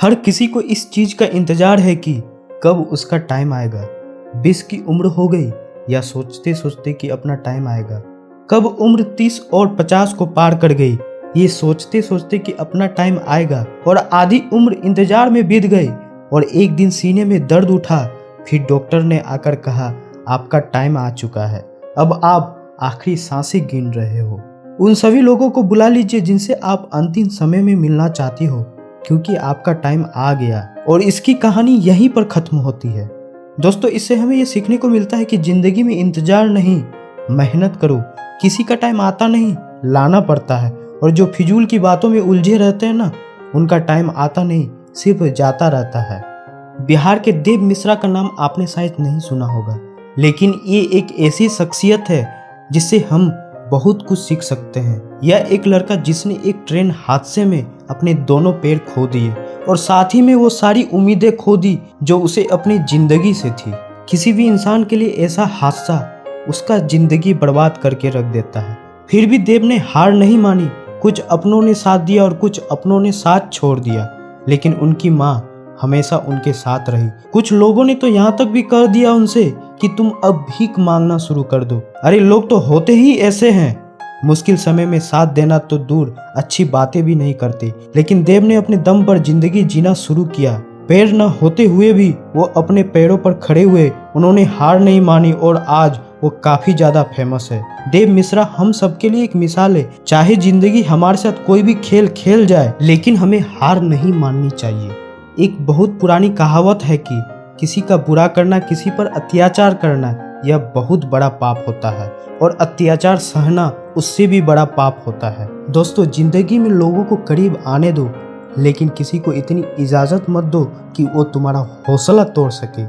हर किसी को इस चीज का इंतजार है कि कब उसका टाइम आएगा। 20 की उम्र हो गई या सोचते सोचते कि अपना टाइम आएगा। कब उम्र 30 और 50 को पार कर गई, ये सोचते सोचते कि अपना टाइम आएगा। और आधी उम्र इंतजार में बीत गई और एक दिन सीने में दर्द उठा। फिर डॉक्टर ने आकर कहा आपका टाइम आ चुका है, अब आप आखिरी सांसें गिन रहे हो। उन सभी लोगों को बुला लीजिए जिनसे आप अंतिम समय में मिलना चाहती हो, क्योंकि आपका टाइम आ गया। और इसकी कहानी यहीं पर खत्म होती है। दोस्तों, इससे हमें ये सीखने को मिलता है कि जिंदगी में इंतजार नहीं, मेहनत करो। किसी का टाइम आता नहीं, लाना पड़ता है। और जो फिजूल की बातों में उलझे रहते हैं ना, उनका टाइम आता नहीं, सिर्फ जाता रहता है। बिहार के देव मिश्रा का नाम आपने शायद नहीं सुना होगा, लेकिन ये एक ऐसी शख्सियत है जिससे हम बहुत कुछ सीख सकते हैं। यह एक लड़का जिसने एक ट्रेन हादसे में अपने दोनों पैर खो दिए और साथ ही में वो सारी उम्मीदें खो दी जो उसे अपनी जिंदगी से थी। किसी भी इंसान के लिए ऐसा हादसा उसका जिंदगी बर्बाद करके रख देता है। फिर भी देव ने हार नहीं मानी। कुछ अपनों ने साथ दिया और कुछ अपनों ने साथ छोड़ दिया, लेकिन उनकी माँ हमेशा उनके साथ रही। कुछ लोगों ने तो यहाँ तक भी कह दिया उनसे कि तुम अब भीख मांगना शुरू कर दो। अरे लोग तो होते ही ऐसे हैं, मुश्किल समय में साथ देना तो दूर, अच्छी बातें भी नहीं करते। लेकिन देव ने अपने दम पर जिंदगी जीना शुरू किया। पैर न होते हुए भी वो अपने पैरों पर खड़े हुए, उन्होंने हार नहीं मानी और आज वो काफी ज्यादा फेमस है। देव मिश्रा हम सबके लिए एक मिसाल है। चाहे जिंदगी हमारे साथ कोई भी खेल खेल जाए, लेकिन हमें हार नहीं माननी चाहिए। एक बहुत पुरानी कहावत है कि किसी का बुरा करना, किसी पर अत्याचार करना, यह बहुत बड़ा पाप होता है और अत्याचार सहना उससे भी बड़ा पाप होता है। दोस्तों, जिंदगी में लोगों को करीब आने दो, लेकिन किसी को इतनी इजाजत मत दो कि वो तुम्हारा हौसला तोड़ सके।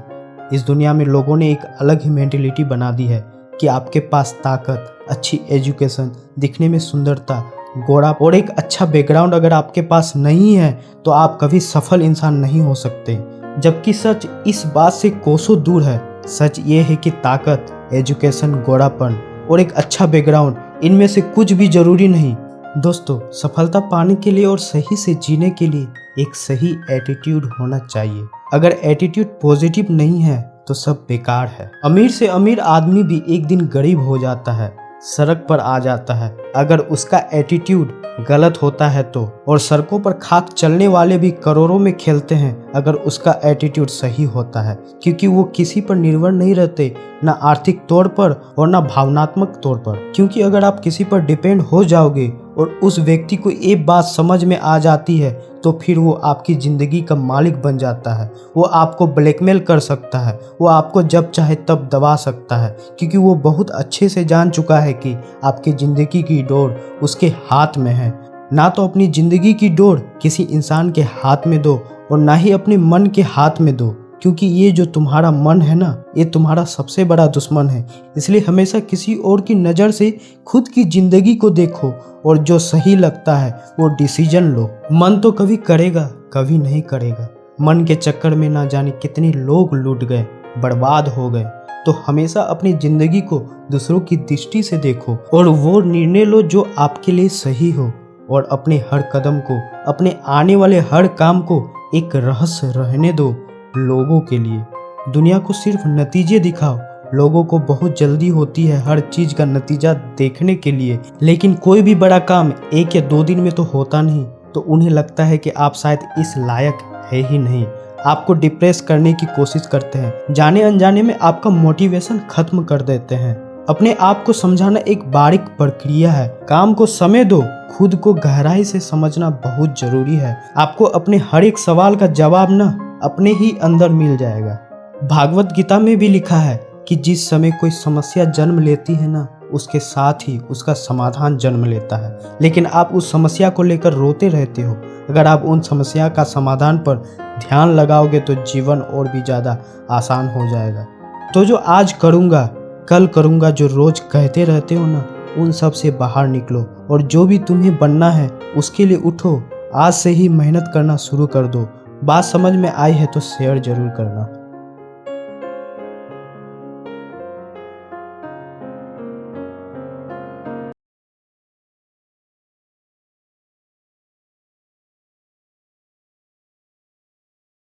इस दुनिया में लोगों ने एक अलग ही मेंटेलिटी बना दी है कि आपके पास ताकत, अच्छी एजुकेशन, दिखने में सुंदरता, गोरा और एक अच्छा बैकग्राउंड अगर आपके पास नहीं है तो आप कभी सफल इंसान नहीं हो सकते। जबकि सच इस बात से कोसों दूर है। सच ये है कि ताकत, एजुकेशन, गोरापन और एक अच्छा बैकग्राउंड, इनमें से कुछ भी जरूरी नहीं। दोस्तों, सफलता पाने के लिए और सही से जीने के लिए एक सही एटीट्यूड होना चाहिए। अगर एटीट्यूड पॉजिटिव नहीं है तो सब बेकार है। अमीर से अमीर आदमी भी एक दिन गरीब हो जाता है, सड़क पर आ जाता है। अगर उसका एटीट्यूड गलत होता है तो। और सड़कों पर खाक चलने वाले भी करोड़ों में खेलते हैं अगर उसका एटीट्यूड सही होता है, क्योंकि वो किसी पर निर्भर नहीं रहते, ना आर्थिक तौर पर और ना भावनात्मक तौर पर। क्योंकि अगर आप किसी पर डिपेंड हो जाओगे और उस व्यक्ति को एक बात समझ में आ जाती है तो फिर वो आपकी ज़िंदगी का मालिक बन जाता है। वो आपको ब्लैकमेल कर सकता है, वो आपको जब चाहे तब दबा सकता है, क्योंकि वो बहुत अच्छे से जान चुका है कि आपकी ज़िंदगी की डोर उसके हाथ में है। ना तो अपनी ज़िंदगी की डोर किसी इंसान के हाथ में दो और ना ही अपने मन के हाथ में दो, क्योंकि ये जो तुम्हारा मन है ना, ये तुम्हारा सबसे बड़ा दुश्मन है। इसलिए हमेशा किसी और की नज़र से खुद की ज़िंदगी को देखो और जो सही लगता है वो डिसीजन लो। मन तो कभी करेगा, कभी नहीं करेगा। मन के चक्कर में ना जाने कितने लोग लूट गए, बर्बाद हो गए। तो हमेशा अपनी ज़िंदगी को दूसरों की दृष्टि से देखो और वो निर्णय लो जो आपके लिए सही हो। और अपने हर कदम को, अपने आने वाले हर काम को एक रहस्य रहने दो लोगों के लिए। दुनिया को सिर्फ नतीजे दिखाओ। लोगों को बहुत जल्दी होती है हर चीज़ का नतीजा देखने के लिए, लेकिन कोई भी बड़ा काम 1 या 2 दिन में तो होता नहीं। तो उन्हें लगता है कि आप शायद इस लायक है ही नहीं। आपको डिप्रेस करने की कोशिश करते हैं, जाने अनजाने में आपका मोटिवेशन खत्म कर देते हैं। अपने आप को समझाना एक बारीक प्रक्रिया है। काम को समय दो, खुद को गहराई से समझना बहुत जरूरी है। आपको अपने हर एक सवाल का जवाब ना अपने ही अंदर मिल जाएगा। भागवत गीता में भी लिखा है कि जिस समय कोई समस्या जन्म लेती है ना, उसके साथ ही उसका समाधान जन्म लेता है। लेकिन आप उस समस्या को लेकर रोते रहते हो। अगर आप उन समस्या का समाधान पर ध्यान लगाओगे तो जीवन और भी ज़्यादा आसान हो जाएगा। तो जो आज करूँगा, कल करूँगा, जो रोज़ कहते रहते हो ना, उन सब से बाहर निकलो और जो भी तुम्हें बनना है उसके लिए उठो। आज से ही मेहनत करना शुरू कर दो। बात समझ में आई है तो शेयर जरूर करना।